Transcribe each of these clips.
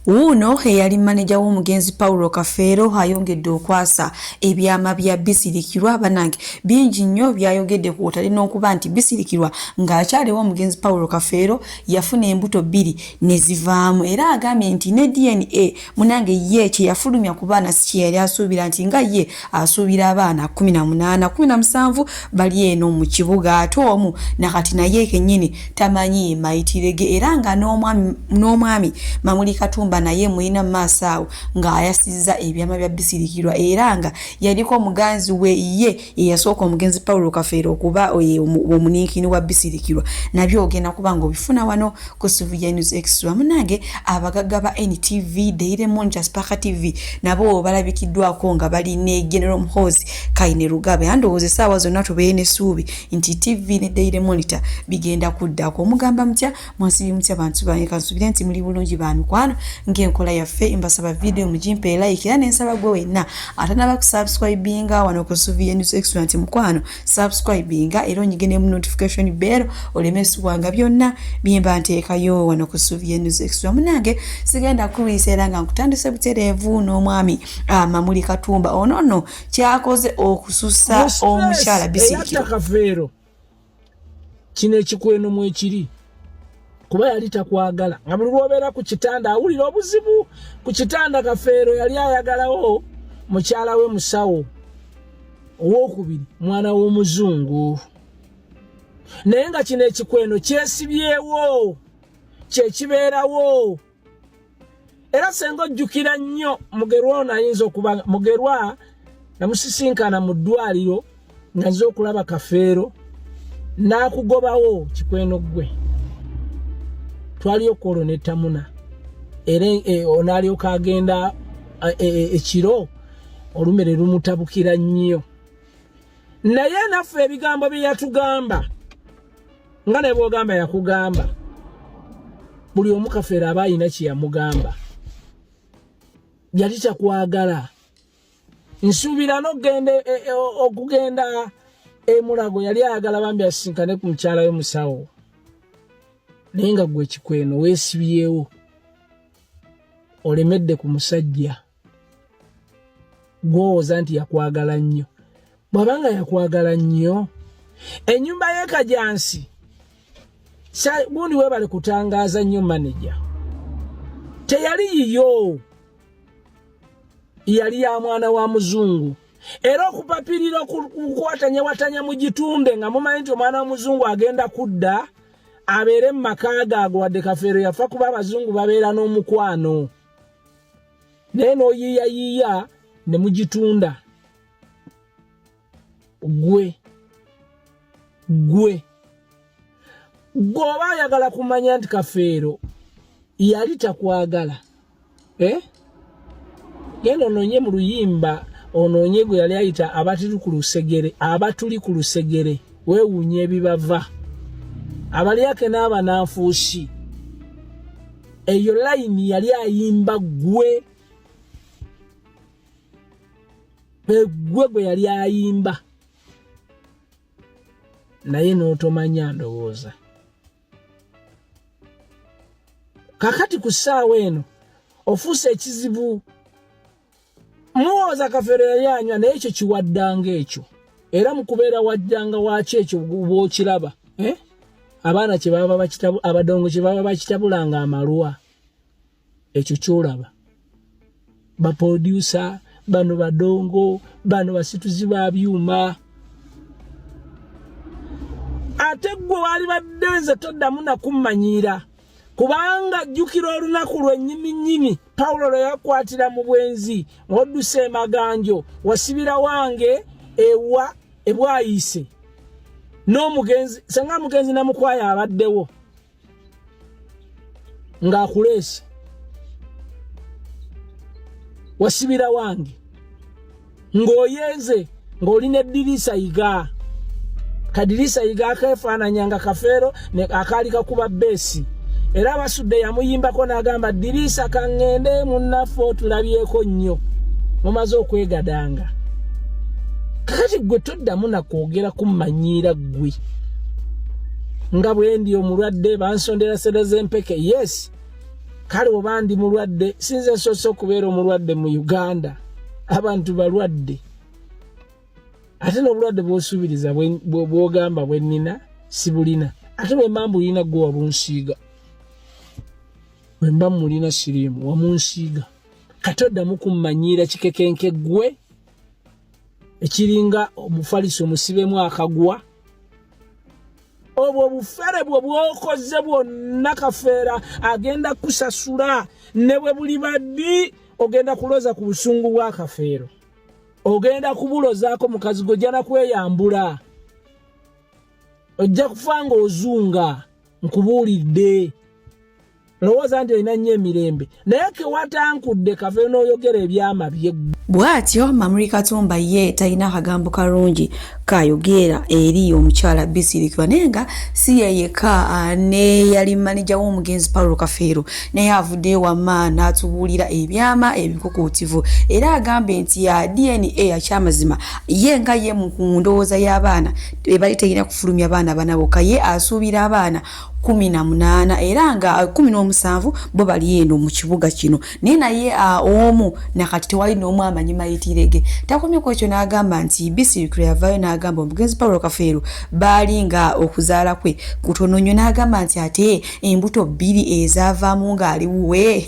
Uno eyali manager w'omugenzi Paulo Kafeero ayongedde okwasa ebyama bya bisirikirwa banange bingi nnyo byayogedde ku talina okuba nti bisirikirwa ng'akyaliwo omugenzi Paulo Kafeero yafuna embuto 2 ne zivaamu era agambye nti ne DNA munange ye kye yafulumya ku baana si kye yali asuubira nti nga ye asuubira abaana 18 17 bali eno mu kibuga ate omu nakati naye kennyini tamanyi mayitirege era nga n'omwami Mamuli Katumba naye mulina maaso awo ng'ayasizza ebyama bya bisirikirwa era nga yaliko omuganzi we ye eyasooka omugenzi Paulo Kafeero okuba omuniikini wa bisirikirwa nabyo ogenda kuba ng'obifuna wano ku Civil News Extra munange abagagga ba NTV Daily Monitor Spark TV nabo balabikiddwako nga bali ne General Muhoozi Kaine Rugabe andowooza essaawa zonna tubeeye n'essuubi nti TV ne Daily Monitor bigenda kuddako omugamba mutya mwansibi mutya bantu bange kansubire nti muli bulungi bamikwano ng'enkola yaffe mbasaba video mujimpe like era n'ensaba gwe wenna atanaba kusubscribinga wano ku Civil News Extra nti mukwano subscribinga era onyigene mu notification bell olemesibwanga byonna byemba nteekayo wano ku Civil News Extra munange sigenda kuwisa era nga nkutandise butereevu n'omwami Mamuli Katumba onono kyakoze okususa omukyala bisirikirwa kino ekikweno mu ekiri kuba yali takwagala nga buli lwobeera ku kitanda awulira obuzibu ku kitanda Kafeero yali ayagalawo mukyala we musawo owokubiri mwana w'omuzungu naye nga kino ekikweno kyesibyewo kyekibeerawo era senga ojjukira nnyo Mugerwa ono ayinza okuba Mugerwa namusisinkana mu ddwaliro nga nze okulaba Kafeero n'akugobawo kikweno gwe twaliyo kolone Tamuna era onalyoka agenda ekiro olumere lumutabukira nnyo naye naffe ebigambo bye yatugamba nga ne bw'ogamba yakugamba buli omu Kafeero aba ayina kye yamugamba yali takwagala nsuubira n'ogenda okugenda Mulago yali ayagala bambi asinkane ku mukyala we musawo naye nga gwe kikweno weesibyewo olemedde ku musajja gwowooza nti yakwagala nnyo bw'abanga yakwagala nnyo ennyumba ye Kajansi gundi weebale kutangaaza nnyo maneja teyali yiyo yali ya mwana wa muzungu era okupapirira okukwatanya mu gitunde nga mumanyi nti omwana w'omuzungu agenda kudda abeere mu maka gaago wadde Kafeero yafa kuba abazungu babeera n'omukwano naye n'oyiiyayiiya ne mugitunda gwe oba ayagala kumanya nti Kafeero yali takwagala genda onoonye mu luyimba onoonye gwe yali ayita abatuli ku lusegere weewuunye ebibava abalyake n'abananfuusi eyo layini yali ayimba gwe yali ayimba naye n'otomanya ndowooza kakati ku ssaawa eno ofuuse ekizibu muwooza Kafeero yali anywa naye ekyo kiwaddanga ekyo era mu kubeera waddanga wakyo ekyo bw'okiraba abaana kye baba bakitabu abadongo kye baba bakitabulanga amalwa ekyo kyolaba ba producer bano badongo bano basituzi ba byuma ate gwe wali baddenze toddamu nakummanyira kubanga jjukira olunaku lwennyini Paulo lwe yakwatira mu bwenzi ng'odduse emaganjo wasibira wange ewa ebwayise n'omugenzi senga mugenzi namukwaya abaddewo ng'akuleese wasibira wange ng'oyenze ng'olina eddirisa yiga kadirisa yiga akeefaananyanga Kafeero ne akaali kakuba beesi era abasudde yamuyimbako n'agamba ddirisa kaŋŋende munnaffe otulabyeko nnyo mumaze okwegadanga kakati gwe toddamu nakwogera kummanyiira gwe nga bwe ndi omulwadde bansondera sera z'empeke yes kale oba ndi mulwadde sinze soso kubeera omulwadde mu Uganda abantu balwadde ate n'obulwadde bw'osuubiriza bw'ogamba bwe nnina sibulina ate bwe mba mbulina gwe wabunsiiga bwe mba mulina siriimu wamunsiiga kati oddamu kummanyiira kikekenke gwe ekiringa omufaliso musibemu akagwa obwo obufere bwe bw'okoze bwonna Kafeero agenda kusasula ne bwe buli baddi ogenda kuloza ku busungu bwa Kafeero ogenda kubulozaako mukazi gojja na kweyambula ojja kufa ng'ozunga nkubuulidde lowooza nti olina nnyo emirembe naye kewatankudde Kafeero n'oyogera ebyama bye bw'atyo Mamuli Katumba ye talina akagambo kalungi kayogera eri omukyala Bisirikirwa naye nga si ye yekka ne yali manija w'omugenzi Paulo Kafeero naye avuddeyo wamma n'atubuulira ebyama ebikukuutivu era agambe nti ya DNA yakyamazima ye nga ye mu ndowooza y'abaana bali terina kufulumya abaana bana bokka ye asuubira abaana 18 era nga 17 bo bali eno mu kibuga kino naye omu nakati tewali n'omu amanyi mayitirege takomye ku ekyo n'agamba nti Bisirikirwa yavaayo n'agamba omugenzi Paulo Kafeero baali nga okuzaala kwe kutono nnyo n'agamba nti ate embuto 2 ezaavaamu ng'ali wuwe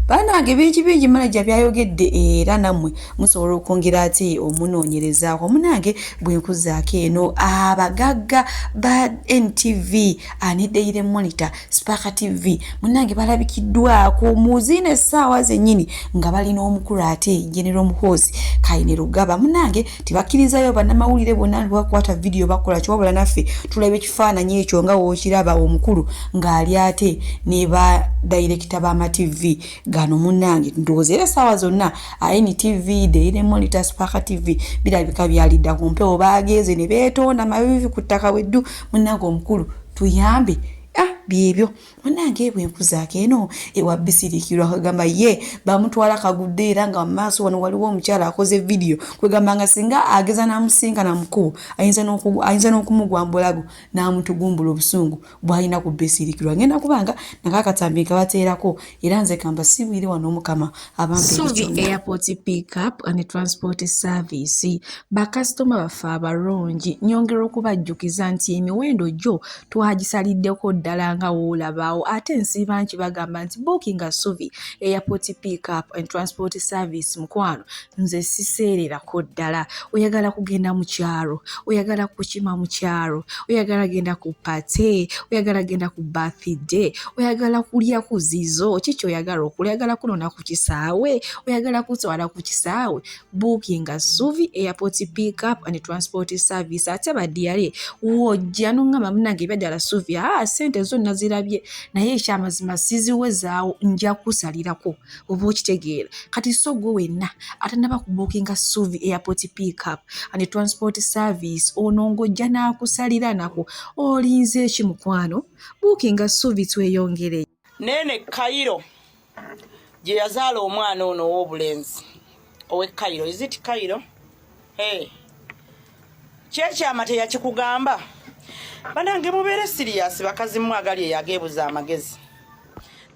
banange bingi manager byayogedde era nammwe musobola okwongera ate omunoonyerezaako munange bwe nkuzaako eno abagagga ba NTV ne Daily Monitor Spark TV munange balabikiddwako muzine essaawa zennyini nga balina omukulu ate General Muhoozi Kayine Rugaba munange tibakkirizayo bannamawulire bonna bakwata video bakola kyobula naffe tulabe ekifaananyi ekyo nga wookiraba omukulu ng'ali ate ne ba director ba TV gano munange ndowooza era essaawa zonna NTV Daily Monitor Spark TV birabika byalidda ku mpewo bagenze ne beetonda mabibi ku ttaka weddu munange omukulu tuyambe byebyo munange bwe nkuzaako eno ewa Bisirikirwa kagamba ye bamutwala kagudde era nga maaso wano waliwo omukyala akoze video kwegamba nga singa ageza namusinga na mukuu ayinza n'okumugwambulago n'amutugumbula obusungu bw'alina ku Bisirikirwa ngenda kubanga nakakatambi kabateerako era nze kamba sibwire wano omukama Suvi Airport Pickup and Transport Service bakasitoma baffe abalungi nyongera okubajjukiza nti emiwendo gyo twagisaliddeko ddala nga woolabaawo ate nsiiba nti bagamba nti bookinga Suvi Airport Pickup and Transport Service mukwano nze siseererako ddala oyagala kugenda mu kyalo oyagala kukima mu kyalo oyagala genda ku pate oyagala genda ku birthday oyagala kulya ku zizo kiki oyagala okulya oyagala kunona ku kisaawe oyagala kutwala ku kisaawe bookinga Suvi Airport Pickup and Transport Service ate badiyale wojja n'ongamba munange ebyadala Suvi sente zonna zirabye naye ekyamazima siziwezaawo nja kusalirako oba okitegeera kati so gwe wenna atanaba ku bookinga Suvi Airport Pickup and Transport Service ono ng'ojja n'akusalira nako olinze eki mukwano bookinga Suvi tweyongere Nene Kairo gye yazaala omwana ono ow'obulenzi owe Kairo is it Kairo kyekyama teyakikugamba banange mubeere serious bakazi mwagali eyageebuza amagezi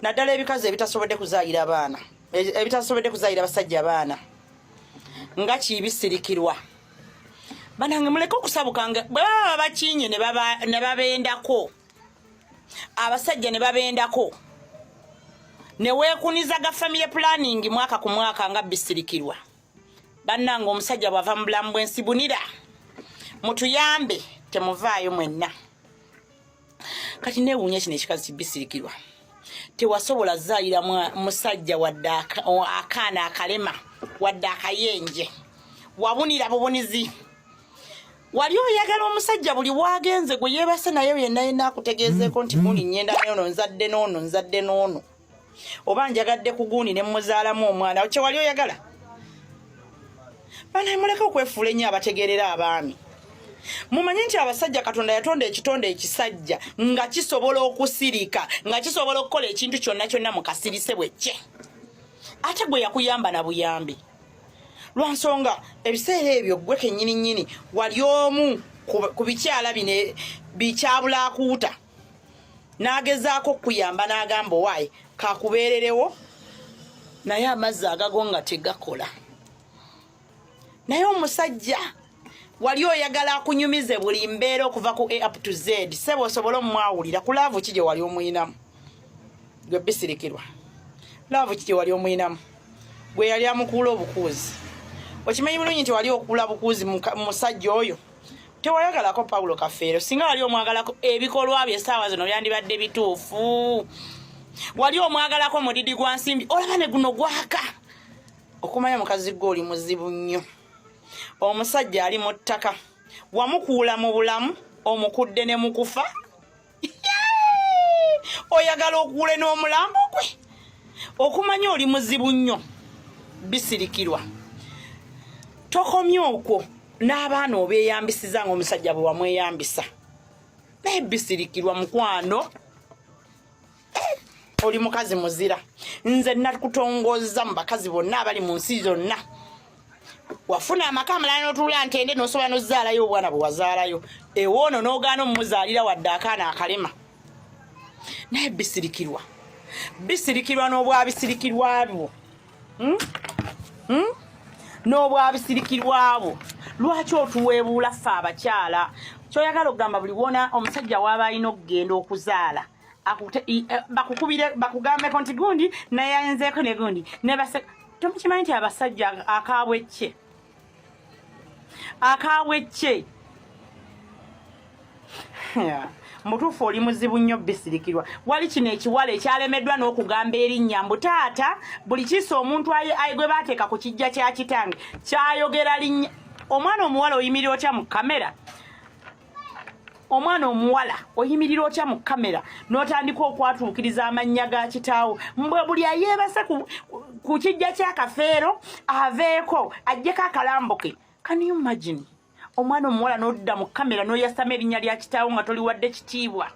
naddala ebikazi ebitasobodde kuzaayira abaana ebitasobodde kuzaayira basajja abaana nga Bisirikirwa banange muleke okusabukanga bwe baba bakinye ne babendako abasajja ne babendako ne weekunizaga family planning mwaka ku mwaka nga Bisirikirwa bannange omusajja bwava mu bulamu bw'ensibunira mutuyambe temuvaayo mwenna kati neewuunya kino ekikazi Bisirikirwa tewasobola zaayira musajja wadde akaana akalema wadde akayenje wabunira bubunizi wali oyagala omusajja buli wagenze gwe yeebase naye yenna akutegeezeeko nti gundi nnyenda n'ono nzadde n'ono oba njagadde ku gundi ne muzaalamu omwana kye wali oyagala banaye muleke okwefuula ennyo abategeerera abaami mumanyi nti abasajja Katonda yatonda ekitonde ekisajja nga kisobola okusirika nga kisobola okukola ekintu kyonna mu kasirise bwekye ate gwe yakuyamba na buyambi lwansonga ebiseera ebyo gwe kennyini wali omu ku bikyala bine bikyabula akuuta n'agezaako kuyamba n'agamba waayi kakubeererewo naye amazzi agagonga tegakola. Naye omusajja wali oyagala akunyumize buli mbeera okuva ku A up to Z sebo osobola omwawulira ku laavu ki gye wali omuyinamu gwe bisirikirwa laavu ki gye wali omuyinamu gwe yali amukuula obukuuzi okimanyi bulungi nti wali okuula bukuuzi musajja oyo tewayagalako Paulo Kafeero singa wali omwagalako ebikolwa bye essaawa zino byandibadde bituufu wali omwagalako mudidi gwa nsimbi olaba ne guno gwaka okumanya mukazi gwe oli muzibu nnyo omusajja ali mu ttaka wamukuula mu bulamu omukudde ne mukufa oyagala okuule n'omulambo gwe okumanya oli muzibu nnyo bisirikirwa tokomye okwo n'abaana obeeyambisiza ng'omusajja bwe wamweyambisa naye bisirikirwa mukwano oli mukazi muzira nze nakutongoza mu bakazi bonna abali mu nsi zonna wafuna amaka amalala n'otuula ntende n'osobola n'ozaalayo obwana bwe wazaalayo ewoono n'ogaana omumuzaalira wadde akaana akalema naye bisirikirwa n'obwabisirikirwa bwo n'obwabisirikirwa bwo lwaki otuweebuula ffe abakyala kyoyagala okugamba buli wona omusajja waaba alina okugenda okuzaala bakugambeko nti gundi naye ayinzeeko ne gundi tomukimanyi nti abasajja akaabwecce mutuufu oli muzibu nnyo bisirikirwa wali kino ekiwala ekyalemeddwa n'okugamba erinnya mbu taata buli kiisa omuntu gwe baateeka ku kijja kya kitange kyayogera linnya omwana omuwala oyimirira otya mu kamera omwana omuwala oyimirira otya mu kamera n'otandika okwatuukiriza amannya ga kitaawo mbwe buli ayeebase ku kijja kya Kafeero aveeko ajjeko akalambo ke. Can you imagine omwana omuwala n'odda mu kamera n'oyasama erinnya lya kitaawo nga toliwadde kitiibwa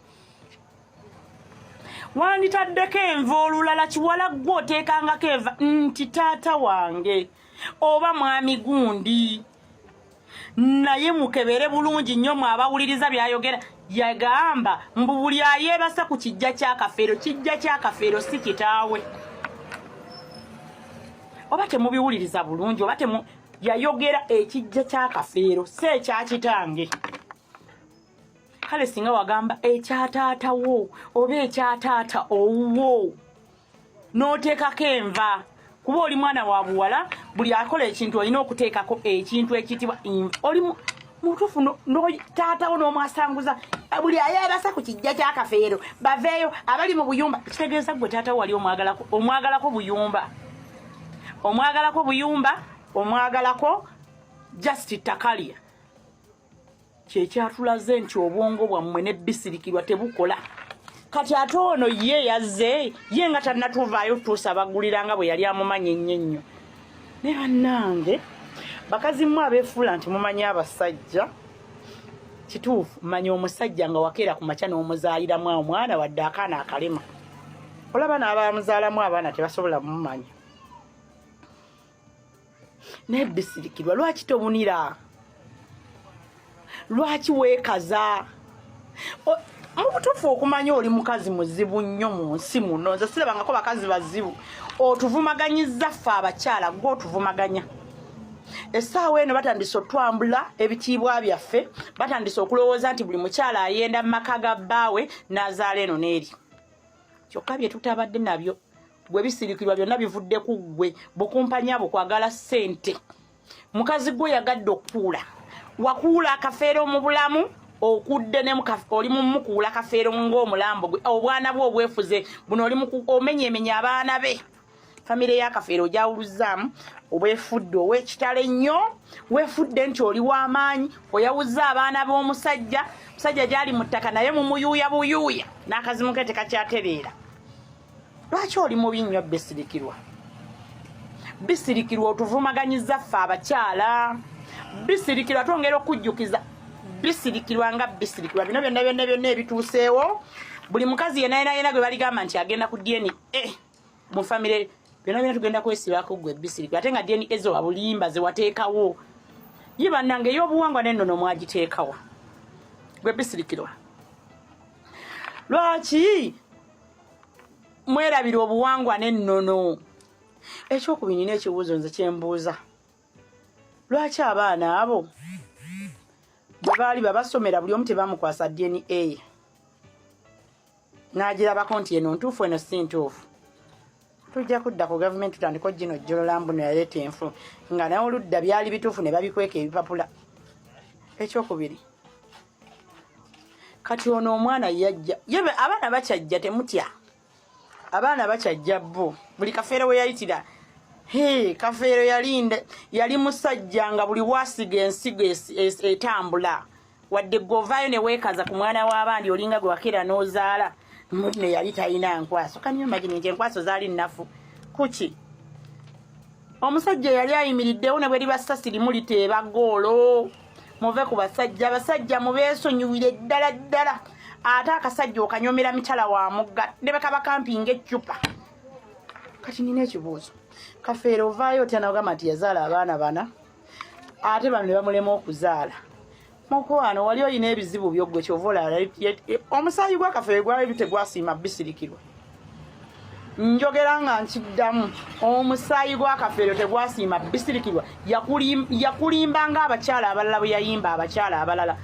wanditaddeko enva olulala kiwala gwe oteekangako enva nti taata wange oba mwami gundi naye mukebere bulungi nnyo mwabawuliriza byayogera yagamba mbu buli ayeebasa ku kijja kya Kafeero si kitaawe oba temubiwuliriza bulungi oba yayogera ekijja kya Kafeero si ekya kitange kale singa wagamba ekyataatawo oba ekyataata owuwo n'oteekako enva kuba oli mwana wa buwala buli akola ekintu olina okuteekako ekintu ekitibwa oli mutuufu taatawo n'omwasanguza buli ayeebasa ku kijja kya Kafeero baveeyo abali mu buyumba kitegeeza gwe taatawo wali omwagalako buyumba omwagalako just takalya kyekyatulaze nti obwongo bwammwe n'ebbisirikirwa tebukola kati ate ono ye yazze ye nga tannatuvaayo tuusa bagulira nga bwe yali amumanya ennyo ne bannange bakazi mmwe abeefuula nti mumanyi abasajja kituufu manya omusajja nga wakeera ku makya n'omuzaaliramu omwana wadde akaana akalema olaba n'abamuzaalamu abaana tebasobola mumanya n'ebbisirikirwa lwaki tobunira lwaki weekaza mu butuufu okumanya oli mukazi muzibu nnyo mu nsi muno nze sirabangako bakazi bazibu otuvumaganyizza ffe abakyala gwe otuvumaganya essaawa eno batandise otwambula ebitiibwa byaffe batandise okulowooza nti buli mukyala ayenda mu maka ga bbaawe n'azaala eno n'eri kyokka bye tutabadde nabyo gwe bisirikirwa byonna bivudde ku ggwe bukumpanya bukwagala ssente mukazi gwe yagadde okukuula wakuula Kafeero mu bulamu okudde ne oli mu mukuula Kafeero ng'omulambo gwe obwana bwe obwefuze buno oli omenyemenya abaana be famire ya Kafeero gyawuluzaamu obwefudde ow'ekitale nnyo weefudde nti oli w'amaanyi oyawuzza abaana b'omusajja musajja gyali mu ttaka naye mu muyuuya buyuuya n'akazimu ke tekakyatereera lwaki oli mubi nnyo bisirikirwa otuvumaganyizza ffe abakyala bisirikirwa twongera okujjukiza bisirikirwa nga bisirikirwa bino byonna ebituuseewo buli mukazi yenayena gwe baligamba nti agenda ku DNA mu famire byonna tugenda kwesibako gwe bisirikirwa ate nga DNA zo wabulimba ze wateekawo ye bannange ey'obuwangwa n'ennono mwagiteekawa gwe bisirikirwa lwaki mwerabira obuwangwa n'ennono ekyokubiri n'ekibuuzo nze kyembuuza lwaki abaana abo bwe baali babasomera buli omu tebamukwasa DNA n'agirabako nti eno ntuufu eno si ntuufu tujja kudda ku gavumenti tutandika gino jjolola mbuno yaleeta enfu nga nawe oludda byali bituufu ne babikweka ebipapula ekyokubiri kati ono omwana yajja yebe abaana bakyajja temutya abaana bakyajja bo buli Kafeero we yayitira Kafeero yali musajja nga buli wasiga ensigo etambula wadde govaayo ne weekaza ku mwana w'abandi olinga gwe wakera n'ozaala ne yali talina nkwaso kan you imagine nti enkwaso zaali nnafu kuki omusajja yali ayimiriddewo ne bwe liba ssasi limu liteeba goolo muve ku basajja mubeesonyiwire ddala ate akasajja okanyomera mitala wa mugga ne bakaba kampinga eccupa kati nina ekibuuzo Kafeero ovaayo otyanagamba nti yazaala abaana bana ate bano ne bamulema okuzaala mukwano wali olina ebizibu byoggwe kyova olala omusaayi gwa Kafeero gwali tegwasiima bisirikirwa njogera nga nkiddamu omusaayi gwa Kafeero tegwasiima bisirikirwa yakulimba ng'abakyala abalala bwe yayimba abakyala abalala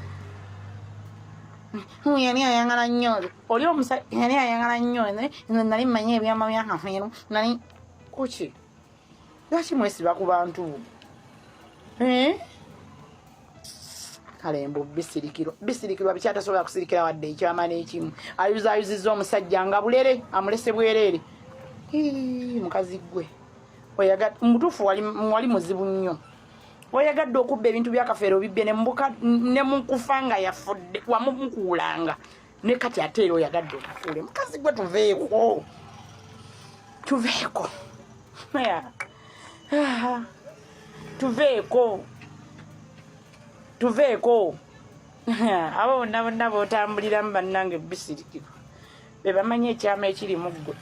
yali ayagala nnyo oli omusaayi yali ayagala nnyo nali mmanyi ebyama bya Kafeero nali kuki lwaki mwesiba ku bantu kalembo bisirikirwa bikyatasobola kusirikira wadde ekyama n'ekimu ayuzaayuzizza omusajja nga bulere amulese bwereere mukazi gwe mutuufu wali muzibu nnyo oyagadde okubba ebintu bya Kafeero bibbe ne mukufa nga yafudde wamumukuulanga ne kati ate era oyagadde okufuule mukazi gwe tuveeko abo bonna bootambuliramu bannange bisirikirwa be bamanyi ekyama ekiri mu ggwe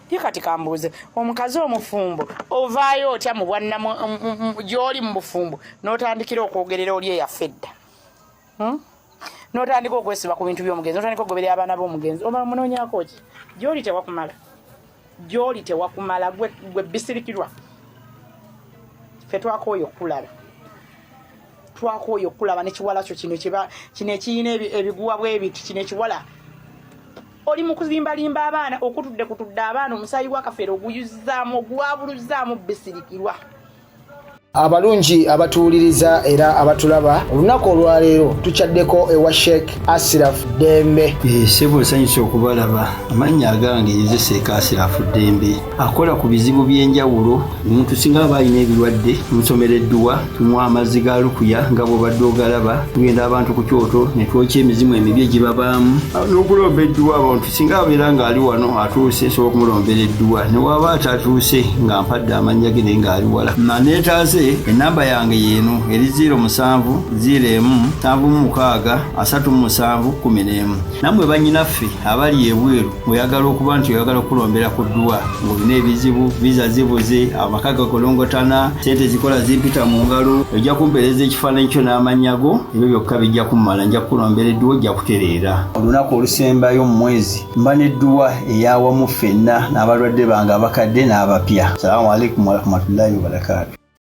ye kati kambuuze omukazi omufumbo ovaayo otya mu gy'oli mu bufumbo n'otandikira okwogerera oli eyaffe edda n'otandika okwesiba ku bintu by'omugenzi n'otandika okugoberera abaana b'omugenzi omala munoonyako ki gy'oli tewakumala gwe bisirikirwa ffe twakooyo okulaba nekiwala kyo kino ekiyina ebiguwa bwebiti kino ekiwala oli mu kuzimbalimba abaana okutudde abaana omusaayi gwa Kafeero ogwabuluzaamu bisirikirwa abalungi abatuwuliriza era abatulaba olunaku olwaleero tukyaddeko ewa Sheikh Ashraf Dembe sebo nsanyusa okubalaba amannya agange Seeka Ashraf Dembe akola ku bizibu by'enjawulo omuntu singa aba alina ebirwadde tumusomereddwa tumuwa amazzi ga lukuya nga bw'obadde ogalaba tugenda abantu ku kyoto ne twokya emizimu emibi egibabaamu n'okulomba edduwa abantu singa abeera ng'ali wano atuuse sobola okumulombera edduwa ne waba atatuuse nga mpadde amannya ge naye ng'ali wala naneetaase enamba yange yeeno eri 0707363711 nammwe bannyinaffe abali ebweru oyagala okuba nti oyagala okulombera ku dduwa ng'olina ebizibu viza zibuze amaka gakolongotana sente zikola zimpita mu ngalo ojja kumpeereza ekifaananyi kyo n'amannya go ebyo byokka bijja kummala nja kukulombera edduwa ojja kutereera olunaku olusembayo mu mwezi mba n'edduwa eyawamu ffenna n'abalwadde bange abakadde n'abapya salaamu alaikum warahmatullahi wabarakatu